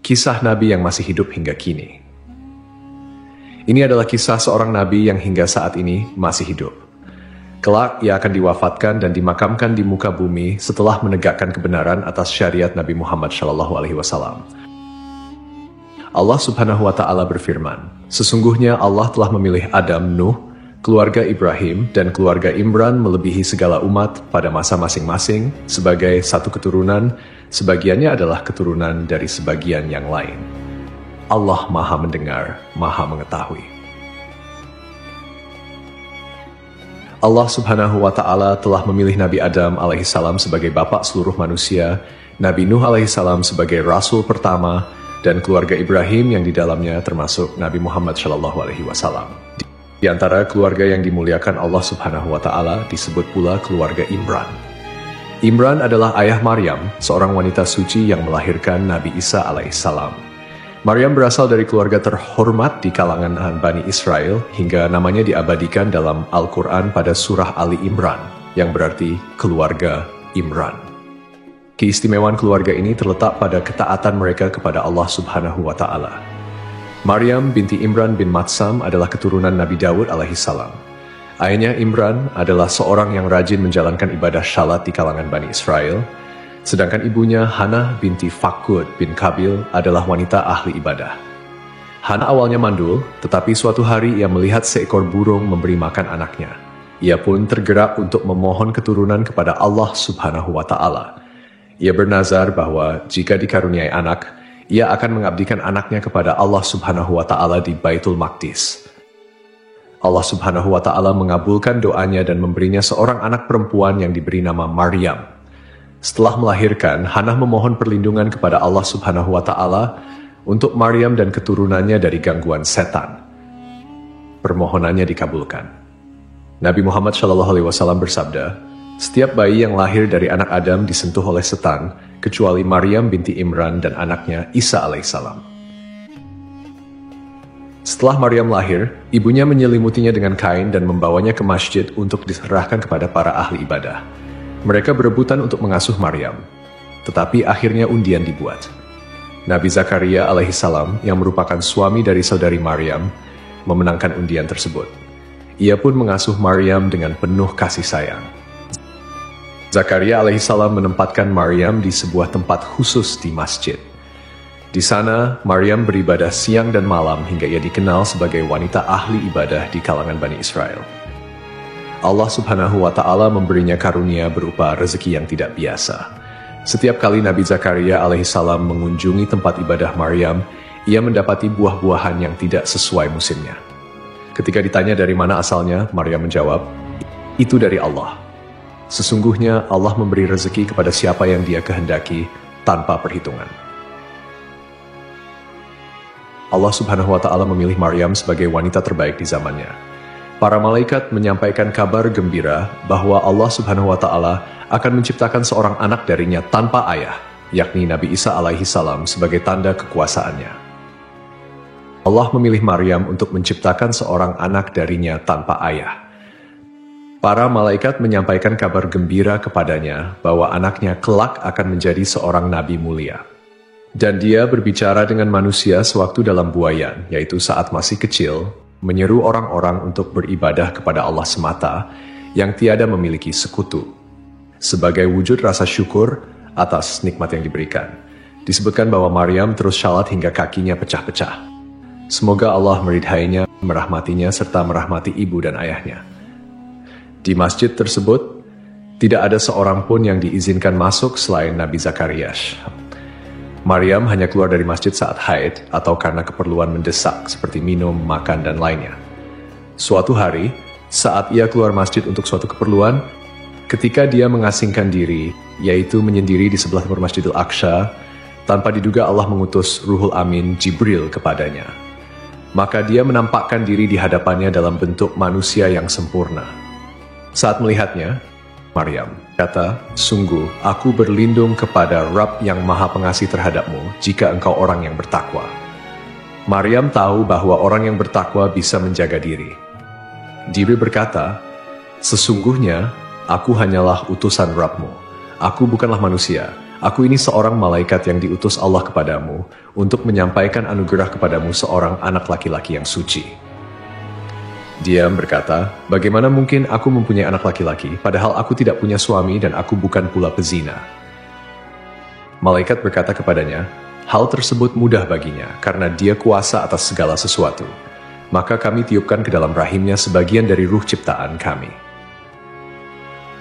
Kisah Nabi yang masih hidup hingga kini. Ini adalah kisah seorang Nabi yang hingga saat ini masih hidup. Kelak ia akan diwafatkan dan dimakamkan di muka bumi setelah menegakkan kebenaran atas syariat Nabi Muhammad SAW. Allah Subhanahu wa Ta'ala berfirman, "Sesungguhnya Allah telah memilih Adam, Nuh, keluarga Ibrahim, dan keluarga Imran melebihi segala umat pada masa masing-masing sebagai satu keturunan, sebagiannya adalah keturunan dari sebagian yang lain. Allah Maha Mendengar, Maha Mengetahui." Allah Subhanahu wa Ta'ala telah memilih Nabi Adam alaihissalam sebagai bapak seluruh manusia, Nabi Nuh alaihissalam sebagai rasul pertama, dan keluarga Ibrahim yang di dalamnya termasuk Nabi Muhammad SAW. Di antara keluarga yang dimuliakan Allah Subhanahu wa Ta'ala disebut pula keluarga Imran. Imran adalah ayah Maryam, seorang wanita suci yang melahirkan Nabi Isa alaihissalam. Maryam berasal dari keluarga terhormat di kalangan Bani Israel hingga namanya diabadikan dalam Al-Quran pada surah Ali Imran, yang berarti keluarga Imran. Keistimewaan keluarga ini terletak pada ketaatan mereka kepada Allah Subhanahu wa Ta'ala. Maryam binti Imran bin Matsam adalah keturunan Nabi Daud alaihissalam. Ayahnya Imran adalah seorang yang rajin menjalankan ibadah syalat di kalangan Bani Israel, sedangkan ibunya Hannah binti Fakud bin Kabil adalah wanita ahli ibadah. Hannah awalnya mandul, tetapi suatu hari ia melihat seekor burung memberi makan anaknya. Ia pun tergerak untuk memohon keturunan kepada Allah Subhanahu wa Ta'ala. Ia bernazar bahwa jika dikaruniai anak, ia akan mengabdikan anaknya kepada Allah Subhanahu wa Ta'ala di Baitul Maqdis. Allah Subhanahu wa Ta'ala mengabulkan doanya dan memberinya seorang anak perempuan yang diberi nama Maryam. Setelah melahirkan, Hannah memohon perlindungan kepada Allah Subhanahu wa Ta'ala untuk Maryam dan keturunannya dari gangguan setan. Permohonannya dikabulkan. Nabi Muhammad SAW bersabda, "Setiap bayi yang lahir dari anak Adam disentuh oleh setan, kecuali Maryam binti Imran dan anaknya Isa alaihissalam." Setelah Maryam lahir, ibunya menyelimutinya dengan kain dan membawanya ke masjid untuk diserahkan kepada para ahli ibadah. Mereka berebutan untuk mengasuh Maryam, tetapi akhirnya undian dibuat. Nabi Zakaria alaihissalam, yang merupakan suami dari saudari Maryam, memenangkan undian tersebut. Ia pun mengasuh Maryam dengan penuh kasih sayang. Zakaria alaihissalam menempatkan Maryam di sebuah tempat khusus di masjid. Di sana, Maryam beribadah siang dan malam hingga ia dikenal sebagai wanita ahli ibadah di kalangan Bani Israel. Allah Subhanahu wa Ta'ala memberinya karunia berupa rezeki yang tidak biasa. Setiap kali Nabi Zakaria alaihissalam mengunjungi tempat ibadah Maryam, ia mendapati buah-buahan yang tidak sesuai musimnya. Ketika ditanya dari mana asalnya, Maryam menjawab, "Itu dari Allah. Sesungguhnya Allah memberi rezeki kepada siapa yang Dia kehendaki tanpa perhitungan." Allah Subhanahu wa Ta'ala memilih Maryam sebagai wanita terbaik di zamannya. Para malaikat menyampaikan kabar gembira bahwa Allah Subhanahu wa Ta'ala akan menciptakan seorang anak darinya tanpa ayah, yakni Nabi Isa alaihissalam sebagai tanda kekuasaannya. Allah memilih Maryam untuk menciptakan seorang anak darinya tanpa ayah. Para malaikat menyampaikan kabar gembira kepadanya bahwa anaknya kelak akan menjadi seorang nabi mulia. Dan dia berbicara dengan manusia sewaktu dalam buayan, yaitu saat masih kecil, menyeru orang-orang untuk beribadah kepada Allah semata yang tiada memiliki sekutu. Sebagai wujud rasa syukur atas nikmat yang diberikan. Disebutkan bahwa Maryam terus syalat hingga kakinya pecah-pecah. Semoga Allah meridhainya, merahmatinya, serta merahmati ibu dan ayahnya. Di masjid tersebut, tidak ada seorang pun yang diizinkan masuk selain Nabi Zakaria. Maryam hanya keluar dari masjid saat haid atau karena keperluan mendesak seperti minum, makan, dan lainnya. Suatu hari, saat ia keluar masjid untuk suatu keperluan, ketika dia mengasingkan diri, yaitu menyendiri di sebelah timur Masjidil Aqsa, tanpa diduga Allah mengutus Ruhul Amin Jibril kepadanya. Maka dia menampakkan diri di hadapannya dalam bentuk manusia yang sempurna. Saat melihatnya, Maryam kata, "Sungguh, aku berlindung kepada Rabb yang Maha Pengasih terhadapmu jika engkau orang yang bertakwa." Maryam tahu bahwa orang yang bertakwa bisa menjaga diri. Jibril berkata, "Sesungguhnya, aku hanyalah utusan Rabb-mu. Aku bukanlah manusia. Aku ini seorang malaikat yang diutus Allah kepadamu untuk menyampaikan anugerah kepadamu seorang anak laki-laki yang suci. Dia berkata, bagaimana mungkin aku mempunyai anak laki-laki, padahal aku tidak punya suami dan aku bukan pula pezina. Malaikat berkata kepadanya, hal tersebut mudah baginya, karena dia kuasa atas segala sesuatu. Maka kami tiupkan ke dalam rahimnya sebagian dari ruh ciptaan kami.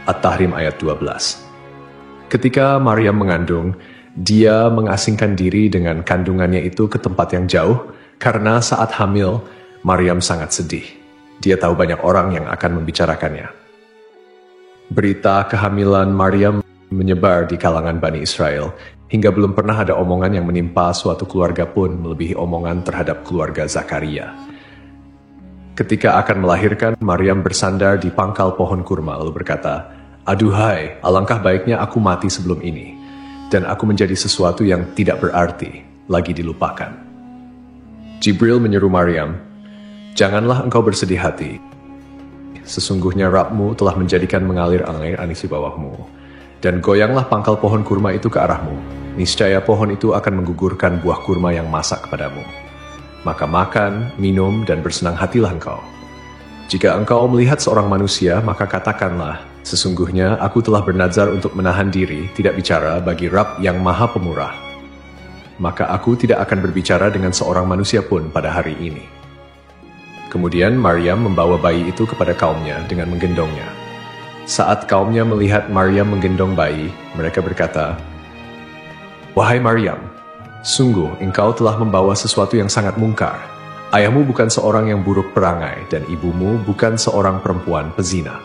At-Tahrim ayat 12. Ketika Maryam mengandung, dia mengasingkan diri dengan kandungannya itu ke tempat yang jauh, karena saat hamil, Maryam sangat sedih. Dia tahu banyak orang yang akan membicarakannya. Berita kehamilan Maryam menyebar di kalangan Bani Israel, hingga belum pernah ada omongan yang menimpa suatu keluarga pun melebihi omongan terhadap keluarga Zakaria. Ketika akan melahirkan, Maryam bersandar di pangkal pohon kurma lalu berkata, aduhai, alangkah baiknya aku mati sebelum ini, dan aku menjadi sesuatu yang tidak berarti, lagi dilupakan. Jibril menyeru Maryam, janganlah engkau bersedih hati. Sesungguhnya Rabbmu telah menjadikan mengalir air anis di bawahmu. Dan goyanglah pangkal pohon kurma itu ke arahmu. Niscaya pohon itu akan menggugurkan buah kurma yang masak kepadamu. Maka makan, minum, dan bersenang hatilah engkau. Jika engkau melihat seorang manusia, maka katakanlah, sesungguhnya aku telah bernazar untuk menahan diri, tidak bicara bagi Rabb yang Maha Pemurah. Maka aku tidak akan berbicara dengan seorang manusia pun pada hari ini. Kemudian Maryam membawa bayi itu kepada kaumnya dengan menggendongnya. Saat kaumnya melihat Maryam menggendong bayi, mereka berkata, wahai Maryam, sungguh engkau telah membawa sesuatu yang sangat mungkar. Ayahmu bukan seorang yang buruk perangai, dan ibumu bukan seorang perempuan pezina.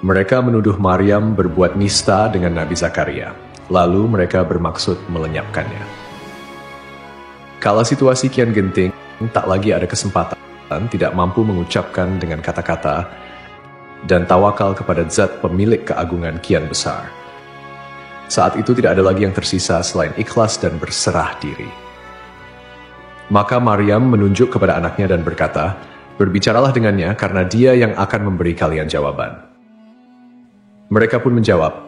Mereka menuduh Maryam berbuat nista dengan Nabi Zakaria. Lalu mereka bermaksud melenyapkannya. Kala situasi kian genting, tak lagi ada kesempatan, tidak mampu mengucapkan dengan kata-kata, dan tawakal kepada zat pemilik keagungan kian besar. Saat itu tidak ada lagi yang tersisa selain ikhlas dan berserah diri. Maka Maryam menunjuk kepada anaknya dan berkata, berbicaralah dengannya karena dia yang akan memberi kalian jawaban. Mereka pun menjawab,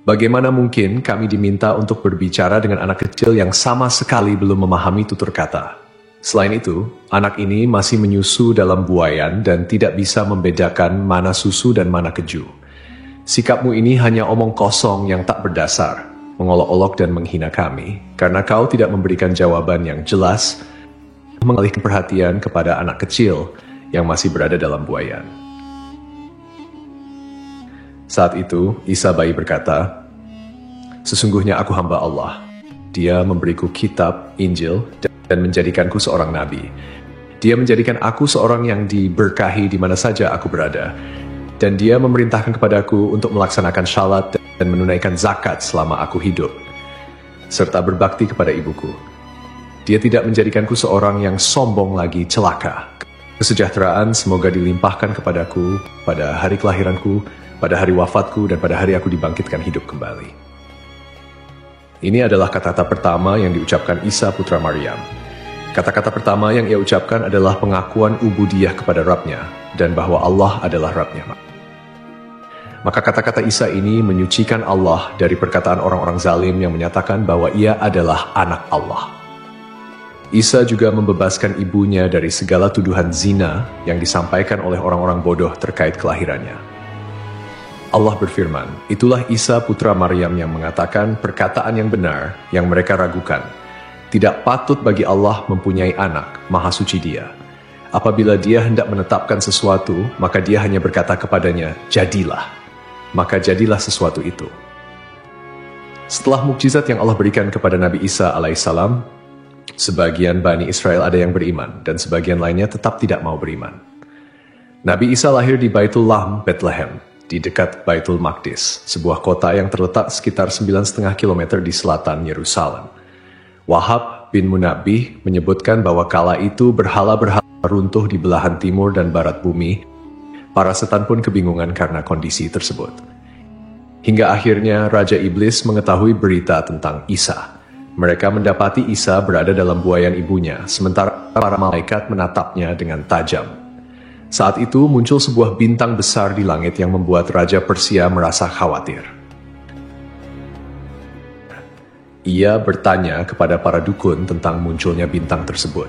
bagaimana mungkin kami diminta untuk berbicara dengan anak kecil yang sama sekali belum memahami tutur kata? Selain itu, anak ini masih menyusu dalam buayan dan tidak bisa membedakan mana susu dan mana keju. Sikapmu ini hanya omong kosong yang tak berdasar, mengolok-olok dan menghina kami, karena kau tidak memberikan jawaban yang jelas, mengalihkan perhatian kepada anak kecil yang masih berada dalam buayan. Saat itu, Isa bayi berkata, sesungguhnya aku hamba Allah. Dia memberiku kitab, Injil, dan menjadikanku seorang nabi. Dia menjadikan aku seorang yang diberkahi di mana saja aku berada. Dan dia memerintahkan kepadaku untuk melaksanakan syalat dan menunaikan zakat selama aku hidup, serta berbakti kepada ibuku. Dia tidak menjadikanku seorang yang sombong lagi celaka. Kesejahteraan semoga dilimpahkan kepadaku pada hari kelahiranku, pada hari wafatku, dan pada hari aku dibangkitkan hidup kembali. Ini adalah kata-kata pertama yang diucapkan Isa putra Maryam. Kata-kata pertama yang ia ucapkan adalah pengakuan ubudiyah kepada Rabb-nya, dan bahwa Allah adalah Rabb-nya. Maka kata-kata Isa ini menyucikan Allah dari perkataan orang-orang zalim yang menyatakan bahwa ia adalah anak Allah. Isa juga membebaskan ibunya dari segala tuduhan zina yang disampaikan oleh orang-orang bodoh terkait kelahirannya. Allah berfirman, itulah Isa putra Maryam yang mengatakan perkataan yang benar yang mereka ragukan. Tidak patut bagi Allah mempunyai anak, maha suci dia. Apabila dia hendak menetapkan sesuatu, maka dia hanya berkata kepadanya, jadilah. Maka jadilah sesuatu itu. Setelah mukjizat yang Allah berikan kepada Nabi Isa alaihissalam, sebagian Bani Israel ada yang beriman, dan sebagian lainnya tetap tidak mau beriman. Nabi Isa lahir di Baitul Lahm, Bethlehem, di dekat Baitul Maqdis, sebuah kota yang terletak sekitar 9,5 km di selatan Yerusalem. Wahab bin Munabbih menyebutkan bahwa kala itu berhala-berhala runtuh di belahan timur dan barat bumi. Para setan pun kebingungan karena kondisi tersebut. Hingga akhirnya Raja Iblis mengetahui berita tentang Isa. Mereka mendapati Isa berada dalam buayan ibunya, sementara para malaikat menatapnya dengan tajam. Saat itu muncul sebuah bintang besar di langit yang membuat Raja Persia merasa khawatir. Ia bertanya kepada para dukun tentang munculnya bintang tersebut.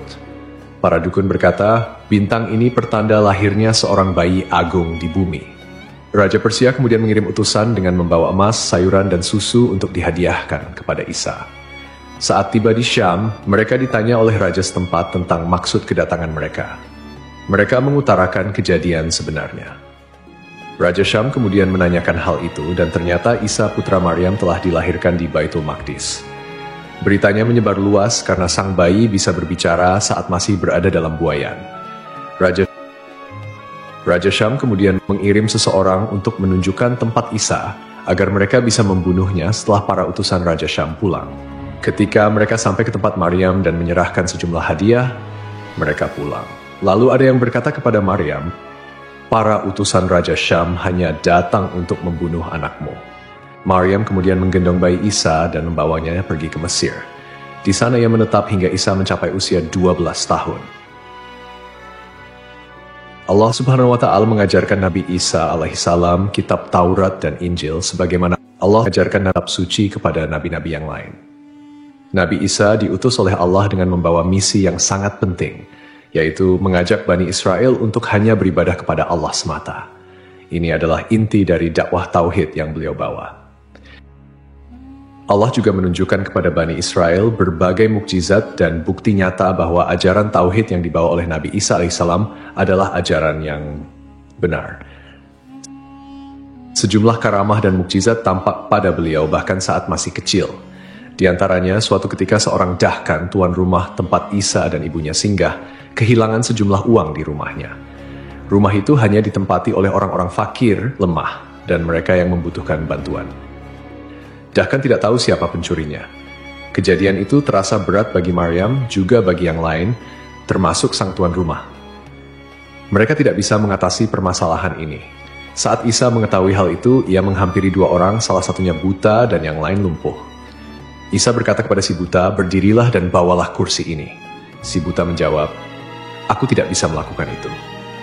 Para dukun berkata, bintang ini pertanda lahirnya seorang bayi agung di bumi. Raja Persia kemudian mengirim utusan dengan membawa emas, sayuran, dan susu untuk dihadiahkan kepada Isa. Saat tiba di Syam, mereka ditanya oleh raja setempat tentang maksud kedatangan mereka. Mereka mengutarakan kejadian sebenarnya. Raja Syam kemudian menanyakan hal itu dan ternyata Isa putra Maryam telah dilahirkan di Baitul Maqdis. Beritanya menyebar luas karena sang bayi bisa berbicara saat masih berada dalam buayan. Raja Syam kemudian mengirim seseorang untuk menunjukkan tempat Isa agar mereka bisa membunuhnya setelah para utusan Raja Syam pulang. Ketika mereka sampai ke tempat Maryam dan menyerahkan sejumlah hadiah, mereka pulang. Lalu ada yang berkata kepada Maryam, para utusan Raja Syam hanya datang untuk membunuh anakmu. Maryam kemudian menggendong bayi Isa dan membawanya pergi ke Mesir. Di sana ia menetap hingga Isa mencapai usia 12 tahun. Allah Subhanahu wa Ta'ala mengajarkan Nabi Isa alaihissalam kitab Taurat dan Injil sebagaimana Allah mengajarkan kitab suci kepada nabi-nabi yang lain. Nabi Isa diutus oleh Allah dengan membawa misi yang sangat penting, yaitu mengajak Bani Israel untuk hanya beribadah kepada Allah semata. Ini adalah inti dari dakwah tauhid yang beliau bawa. Allah juga menunjukkan kepada Bani Israel berbagai mukjizat dan bukti nyata bahwa ajaran tauhid yang dibawa oleh Nabi Isa alaihissalam adalah ajaran yang benar. Sejumlah karamah dan mukjizat tampak pada beliau bahkan saat masih kecil. Di antaranya, suatu ketika seorang dahkan, tuan rumah tempat Isa dan ibunya singgah, kehilangan sejumlah uang di rumahnya. Rumah itu hanya ditempati oleh orang-orang fakir, lemah, dan mereka yang membutuhkan bantuan. Dahkan tidak tahu siapa pencurinya. Kejadian itu terasa berat bagi Maryam, juga bagi yang lain, termasuk sang tuan rumah. Mereka tidak bisa mengatasi permasalahan ini. Saat Isa mengetahui hal itu, ia menghampiri dua orang, salah satunya buta dan yang lain lumpuh. Isa berkata kepada si buta, berdirilah dan bawalah kursi ini. Si buta menjawab, aku tidak bisa melakukan itu.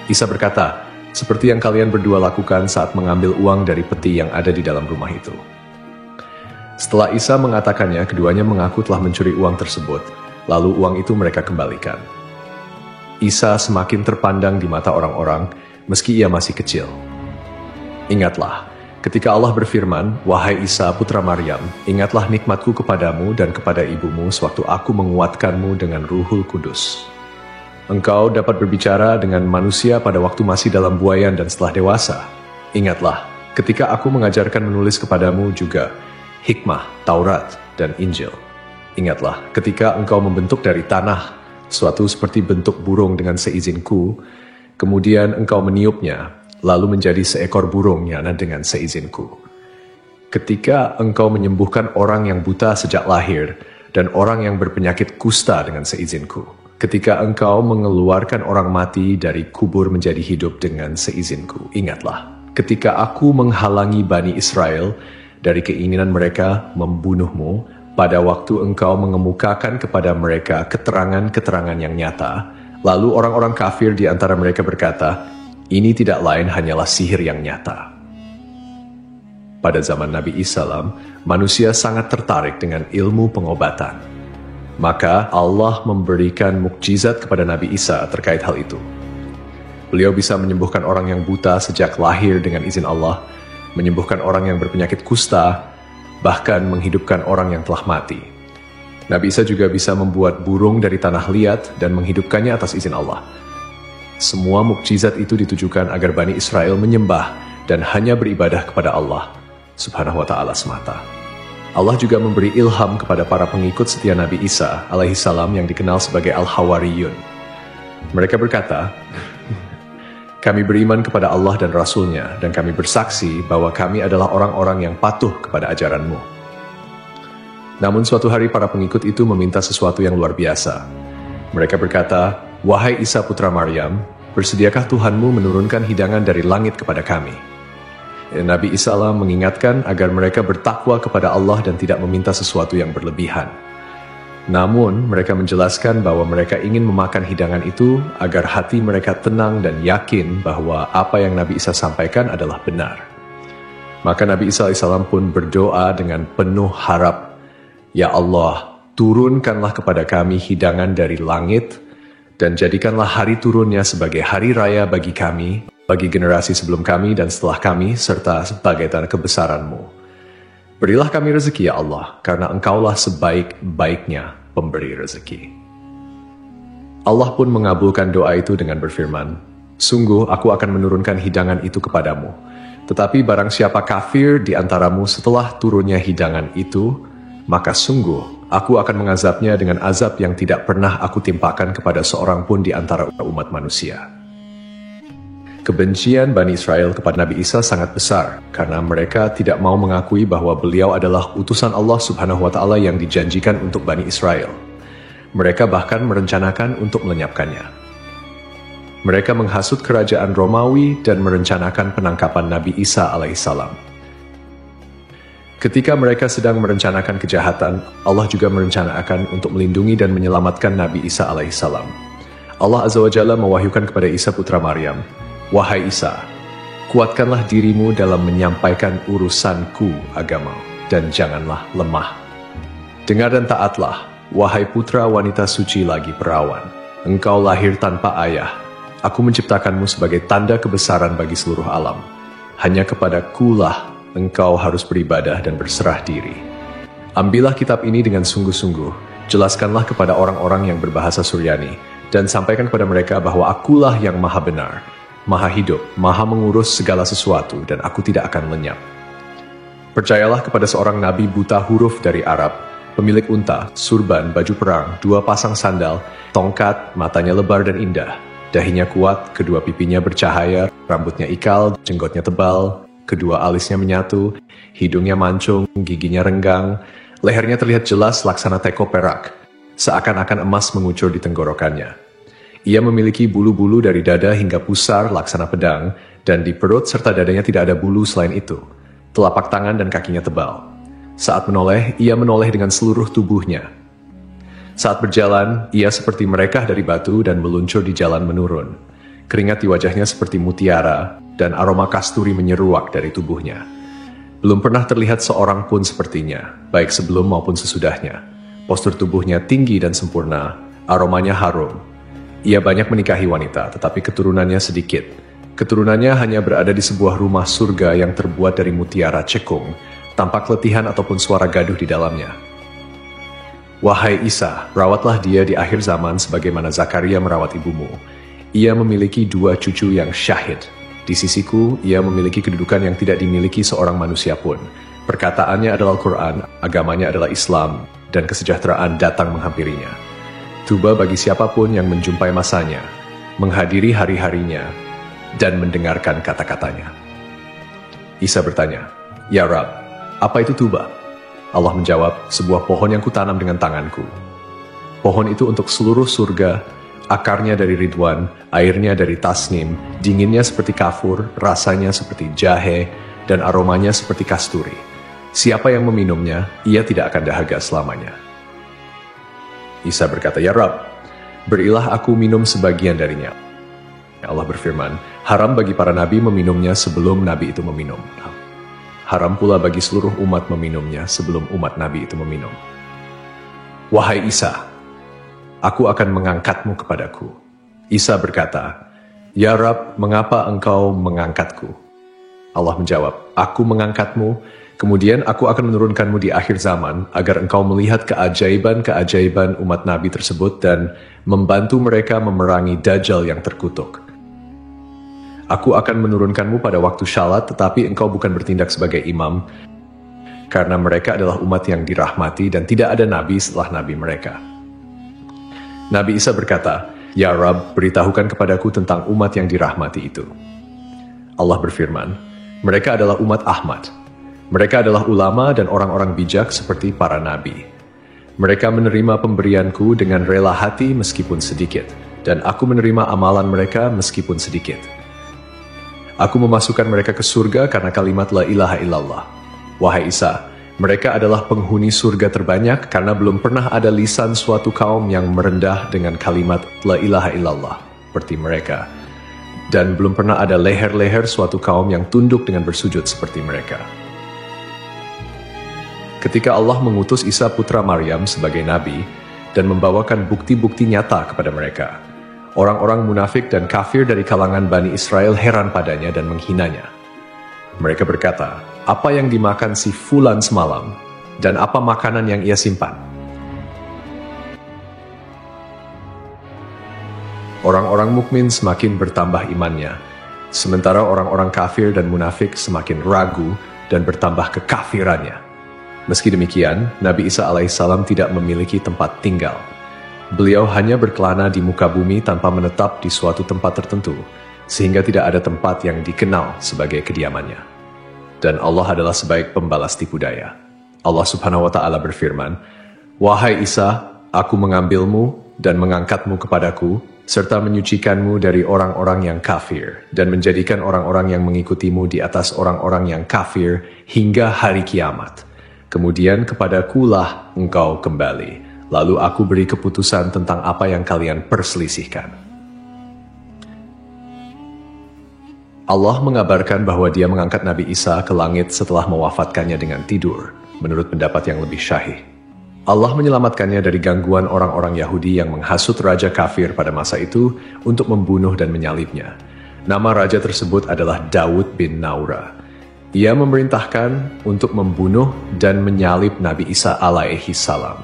Isa berkata, seperti yang kalian berdua lakukan saat mengambil uang dari peti yang ada di dalam rumah itu. Setelah Isa mengatakannya, keduanya mengaku telah mencuri uang tersebut, lalu uang itu mereka kembalikan. Isa semakin terpandang di mata orang-orang, meski ia masih kecil. Ingatlah, ketika Allah berfirman, wahai Isa putra Maryam, ingatlah nikmatku kepadamu dan kepada ibumu sewaktu aku menguatkanmu dengan Ruhul Kudus. Engkau dapat berbicara dengan manusia pada waktu masih dalam buayan dan setelah dewasa. Ingatlah, ketika aku mengajarkan menulis kepadamu juga hikmah, Taurat, dan Injil. Ingatlah, ketika engkau membentuk dari tanah, suatu seperti bentuk burung dengan seizinku, kemudian engkau meniupnya, lalu menjadi seekor burung yana dengan seizinku. Ketika engkau menyembuhkan orang yang buta sejak lahir, dan orang yang berpenyakit kusta dengan seizinku. Ketika engkau mengeluarkan orang mati dari kubur menjadi hidup dengan seizinku. Ingatlah, ketika aku menghalangi Bani Israel dari keinginan mereka membunuhmu, pada waktu engkau mengemukakan kepada mereka keterangan-keterangan yang nyata, lalu orang-orang kafir di antara mereka berkata, ini tidak lain hanyalah sihir yang nyata. Pada zaman Nabi Isa, manusia sangat tertarik dengan ilmu pengobatan. Maka Allah memberikan mukjizat kepada Nabi Isa terkait hal itu. Beliau bisa menyembuhkan orang yang buta sejak lahir dengan izin Allah, menyembuhkan orang yang berpenyakit kusta, bahkan menghidupkan orang yang telah mati. Nabi Isa juga bisa membuat burung dari tanah liat dan menghidupkannya atas izin Allah. Semua mukjizat itu ditujukan agar Bani Israel menyembah dan hanya beribadah kepada Allah Subhanahu wa Ta'ala semata. Allah juga memberi ilham kepada para pengikut setia Nabi Isa alaihissalam yang dikenal sebagai Al-Hawariyun. Mereka berkata, kami beriman kepada Allah dan Rasul-Nya, dan kami bersaksi bahwa kami adalah orang-orang yang patuh kepada ajaran-Mu. Namun suatu hari para pengikut itu meminta sesuatu yang luar biasa. Mereka berkata, wahai Isa putra Maryam, bersediakah Tuhanmu menurunkan hidangan dari langit kepada kami? Nabi Isa mengingatkan agar mereka bertakwa kepada Allah dan tidak meminta sesuatu yang berlebihan. Namun, mereka menjelaskan bahwa mereka ingin memakan hidangan itu agar hati mereka tenang dan yakin bahwa apa yang Nabi Isa sampaikan adalah benar. Maka Nabi Isa AS pun berdoa dengan penuh harap, Ya Allah, turunkanlah kepada kami hidangan dari langit, dan jadikanlah hari turunnya sebagai hari raya bagi kami, bagi generasi sebelum kami dan setelah kami, serta sebagai tanda kebesaran-Mu. Berilah kami rezeki, ya Allah, karena Engkaulah sebaik-baiknya pemberi rezeki. Allah pun mengabulkan doa itu dengan berfirman, "Sungguh aku akan menurunkan hidangan itu kepadamu. Tetapi barang siapa kafir di antaramu setelah turunnya hidangan itu, maka sungguh aku akan mengazabnya dengan azab yang tidak pernah aku timpakan kepada seorang pun di antara umat manusia." Kebencian Bani Israel kepada Nabi Isa sangat besar, karena mereka tidak mau mengakui bahwa beliau adalah utusan Allah Subhanahu wa Ta'ala yang dijanjikan untuk Bani Israel. Mereka bahkan merencanakan untuk melenyapkannya. Mereka menghasut kerajaan Romawi dan merencanakan penangkapan Nabi Isa alaihissalam. Ketika mereka sedang merencanakan kejahatan, Allah juga merencanakan untuk melindungi dan menyelamatkan Nabi Isa alaihissalam. Allah Azza wa Jalla mewahyukan kepada Isa putra Maryam, "Wahai Isa, kuatkanlah dirimu dalam menyampaikan urusanku agama, dan janganlah lemah. Dengar dan taatlah, wahai putra wanita suci lagi perawan. Engkau lahir tanpa ayah. Aku menciptakanmu sebagai tanda kebesaran bagi seluruh alam. Hanya kepada-Kulah engkau harus beribadah dan berserah diri. Ambillah kitab ini dengan sungguh-sungguh, jelaskanlah kepada orang-orang yang berbahasa Suryani, dan sampaikan kepada mereka bahwa Akulah yang maha benar, maha hidup, maha mengurus segala sesuatu, dan aku tidak akan lenyap. Percayalah kepada seorang nabi buta huruf dari Arab, pemilik unta, surban, baju perang, 2 pasang sandal, tongkat, matanya lebar dan indah, dahinya kuat, kedua pipinya bercahaya, rambutnya ikal, jenggotnya tebal, kedua alisnya menyatu, hidungnya mancung, giginya renggang, lehernya terlihat jelas laksana teko perak, seakan-akan emas mengucur di tenggorokannya. Ia memiliki bulu-bulu dari dada hingga pusar laksana pedang, dan di perut serta dadanya tidak ada bulu selain itu. Telapak tangan dan kakinya tebal. Saat menoleh, ia menoleh dengan seluruh tubuhnya. Saat berjalan, ia seperti mereka dari batu dan meluncur di jalan menurun. Keringat di wajahnya seperti mutiara, dan aroma kasturi menyeruak dari tubuhnya. Belum pernah terlihat seorang pun sepertinya, baik sebelum maupun sesudahnya. Postur tubuhnya tinggi dan sempurna, aromanya harum. Ia banyak menikahi wanita, tetapi keturunannya sedikit. Keturunannya hanya berada di sebuah rumah surga yang terbuat dari mutiara cekung, tanpa keletihan ataupun suara gaduh di dalamnya. Wahai Isa, rawatlah dia di akhir zaman sebagaimana Zakaria merawat ibumu. Ia memiliki 2 cucu yang syahid. Di sisiku, ia memiliki kedudukan yang tidak dimiliki seorang manusia pun. Perkataannya adalah Al-Quran, agamanya adalah Islam, dan kesejahteraan datang menghampirinya. Tuba bagi siapapun yang menjumpai masanya, menghadiri hari-harinya, dan mendengarkan kata-katanya. Isa bertanya, "Ya Rab, apa itu tuba?" Allah menjawab, "Sebuah pohon yang kutanam dengan tanganku. Pohon itu untuk seluruh surga, akarnya dari ridwan, airnya dari tasnim, dinginnya seperti kafur, rasanya seperti jahe, dan aromanya seperti kasturi. Siapa yang meminumnya, ia tidak akan dahaga selamanya." Isa berkata, "Ya Rab, berilah aku minum sebagian darinya." Allah berfirman, "Haram bagi para nabi meminumnya sebelum nabi itu meminum. Haram pula bagi seluruh umat meminumnya sebelum umat nabi itu meminum." Wahai Isa, aku akan mengangkatmu kepadaku. Isa berkata, "Ya Rab, mengapa engkau mengangkatku?" Allah menjawab, "Aku mengangkatmu, kemudian aku akan menurunkanmu di akhir zaman, agar engkau melihat keajaiban-keajaiban umat Nabi tersebut dan membantu mereka memerangi Dajjal yang terkutuk. Aku akan menurunkanmu pada waktu syalat, tetapi engkau bukan bertindak sebagai imam, karena mereka adalah umat yang dirahmati dan tidak ada nabi setelah nabi mereka." Nabi Isa berkata, "Ya Rab, beritahukan kepadaku tentang umat yang dirahmati itu." Allah berfirman, "Mereka adalah umat Ahmad. Mereka adalah ulama dan orang-orang bijak seperti para nabi. Mereka menerima pemberianku dengan rela hati meskipun sedikit, dan aku menerima amalan mereka meskipun sedikit. Aku memasukkan mereka ke surga karena kalimat la ilaha illallah. Wahai Isa, mereka adalah penghuni surga terbanyak karena belum pernah ada lisan suatu kaum yang merendah dengan kalimat la ilaha illallah seperti mereka. Dan belum pernah ada leher-leher suatu kaum yang tunduk dengan bersujud seperti mereka." Ketika Allah mengutus Isa putra Maryam sebagai nabi dan membawakan bukti-bukti nyata kepada mereka, orang-orang munafik dan kafir dari kalangan Bani Israel heran padanya dan menghinanya. Mereka berkata, "Apa yang dimakan si Fulan semalam, dan apa makanan yang ia simpan?" Orang-orang mukmin semakin bertambah imannya, sementara orang-orang kafir dan munafik semakin ragu dan bertambah kekafirannya. Meski demikian, Nabi Isa alaihissalam tidak memiliki tempat tinggal. Beliau hanya berkelana di muka bumi tanpa menetap di suatu tempat tertentu, sehingga tidak ada tempat yang dikenal sebagai kediamannya. Dan Allah adalah sebaik pembalas tipu daya. Allah Subhanahu wa Ta'ala berfirman, "Wahai Isa, aku mengambilmu dan mengangkatmu kepadaku, serta menyucikanmu dari orang-orang yang kafir, dan menjadikan orang-orang yang mengikutimu di atas orang-orang yang kafir hingga hari kiamat. Kemudian kepadakulah engkau kembali, lalu aku beri keputusan tentang apa yang kalian perselisihkan." Allah mengabarkan bahwa Dia mengangkat Nabi Isa ke langit setelah mewafatkannya dengan tidur, menurut pendapat yang lebih syahih. Allah menyelamatkannya dari gangguan orang-orang Yahudi yang menghasut raja kafir pada masa itu untuk membunuh dan menyalibnya. Nama raja tersebut adalah Daud bin Naura. Ia memerintahkan untuk membunuh dan menyalib Nabi Isa alaihi salam.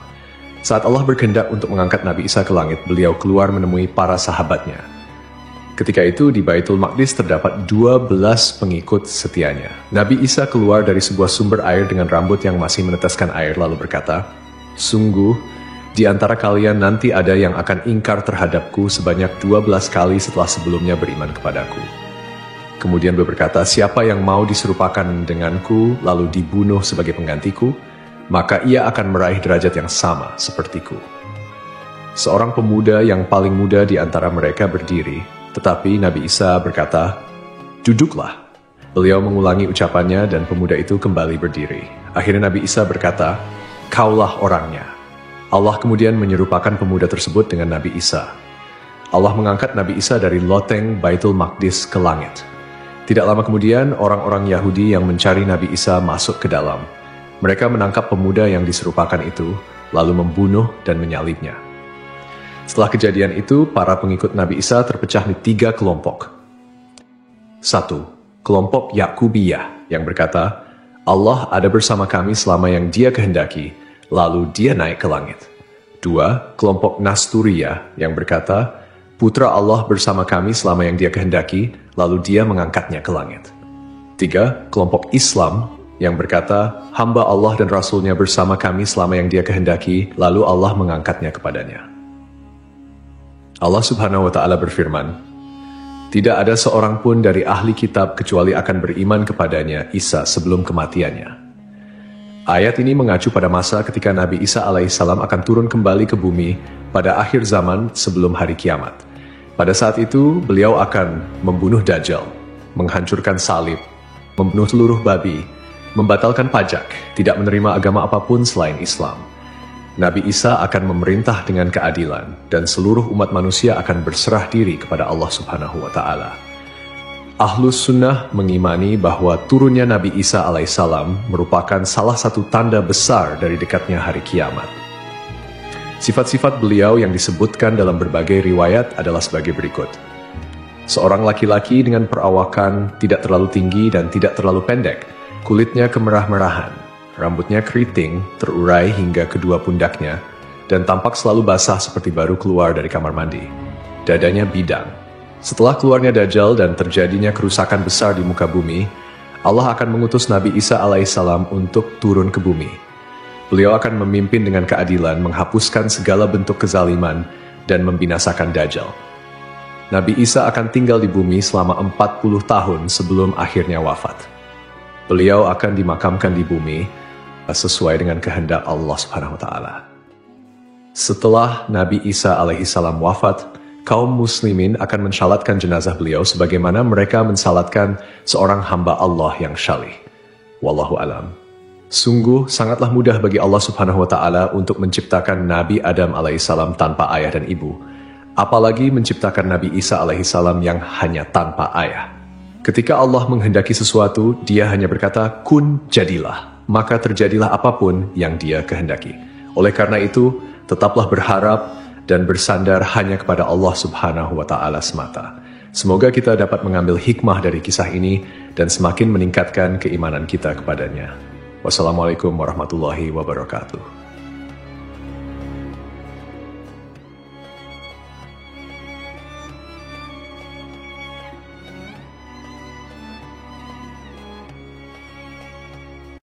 Saat Allah berkehendak untuk mengangkat Nabi Isa ke langit, beliau keluar menemui para sahabatnya. Ketika itu di Baitul Maqdis terdapat 12 pengikut setianya. Nabi Isa keluar dari sebuah sumber air dengan rambut yang masih meneteskan air lalu berkata, "Sungguh, di antara kalian nanti ada yang akan ingkar terhadapku sebanyak 12 kali setelah sebelumnya beriman kepadaku." Kemudian beliau berkata, "Siapa yang mau diserupakan denganku lalu dibunuh sebagai penggantiku, maka ia akan meraih derajat yang sama sepertiku." Seorang pemuda yang paling muda di antara mereka berdiri, tetapi Nabi Isa berkata, "Duduklah." Beliau mengulangi ucapannya dan pemuda itu kembali berdiri. Akhirnya Nabi Isa berkata, "Kaulah orangnya." Allah kemudian menyerupakan pemuda tersebut dengan Nabi Isa. Allah mengangkat Nabi Isa dari loteng Baitul Maqdis ke langit. Tidak lama kemudian, orang-orang Yahudi yang mencari Nabi Isa masuk ke dalam. Mereka menangkap pemuda yang diserupakan itu, lalu membunuh dan menyalibnya. Setelah kejadian itu, para pengikut Nabi Isa terpecah di 3 kelompok. 1. Kelompok Yakubiyah yang berkata, "Allah ada bersama kami selama yang Dia kehendaki, lalu Dia naik ke langit." 2. Kelompok Nasturiyah yang berkata, "Putra Allah bersama kami selama yang Dia kehendaki, lalu Dia mengangkatnya ke langit." 3. Kelompok Islam yang berkata, "Hamba Allah dan Rasul-Nya bersama kami selama yang Dia kehendaki, lalu Allah mengangkatnya kepadanya." Allah Subhanahu wa Ta'ala berfirman, "Tidak ada seorang pun dari ahli kitab kecuali akan beriman kepadanya Isa sebelum kematiannya." Ayat ini mengacu pada masa ketika Nabi Isa alaihissalam akan turun kembali ke bumi pada akhir zaman sebelum hari kiamat. Pada saat itu, beliau akan membunuh Dajjal, menghancurkan salib, membunuh seluruh babi, membatalkan pajak, tidak menerima agama apapun selain Islam. Nabi Isa akan memerintah dengan keadilan, dan seluruh umat manusia akan berserah diri kepada Allah Subhanahu wa Ta'ala. Ahlus Sunnah mengimani bahwa turunnya Nabi Isa alaihissalam merupakan salah satu tanda besar dari dekatnya hari kiamat. Sifat-sifat beliau yang disebutkan dalam berbagai riwayat adalah sebagai berikut. Seorang laki-laki dengan perawakan tidak terlalu tinggi dan tidak terlalu pendek, kulitnya kemerah-merahan, rambutnya keriting, terurai hingga kedua pundaknya, dan tampak selalu basah seperti baru keluar dari kamar mandi. Dadanya bidang. Setelah keluarnya Dajjal dan terjadinya kerusakan besar di muka bumi, Allah akan mengutus Nabi Isa alaihissalam untuk turun ke bumi. Beliau akan memimpin dengan keadilan, menghapuskan segala bentuk kezaliman, dan membinasakan Dajjal. Nabi Isa akan tinggal di bumi selama 40 tahun sebelum akhirnya wafat. Beliau akan dimakamkan di bumi sesuai dengan kehendak Allah Subhanahu wa Ta'ala. Setelah Nabi Isa alaihissalam wafat, kaum muslimin akan mensalatkan jenazah beliau sebagaimana mereka mensalatkan seorang hamba Allah yang syalih. Wallahu alam. Sungguh sangatlah mudah bagi Allah Subhanahu wa Ta'ala untuk menciptakan Nabi Adam alaihissalam tanpa ayah dan ibu, apalagi menciptakan Nabi Isa alaihissalam yang hanya tanpa ayah. Ketika Allah menghendaki sesuatu, Dia hanya berkata, "Kun, jadilah," maka terjadilah apapun yang Dia kehendaki. Oleh karena itu, tetaplah berharap dan bersandar hanya kepada Allah Subhanahu wa Ta'ala semata. Semoga kita dapat mengambil hikmah dari kisah ini dan semakin meningkatkan keimanan kita kepadanya. Wassalamualaikum warahmatullahi wabarakatuh.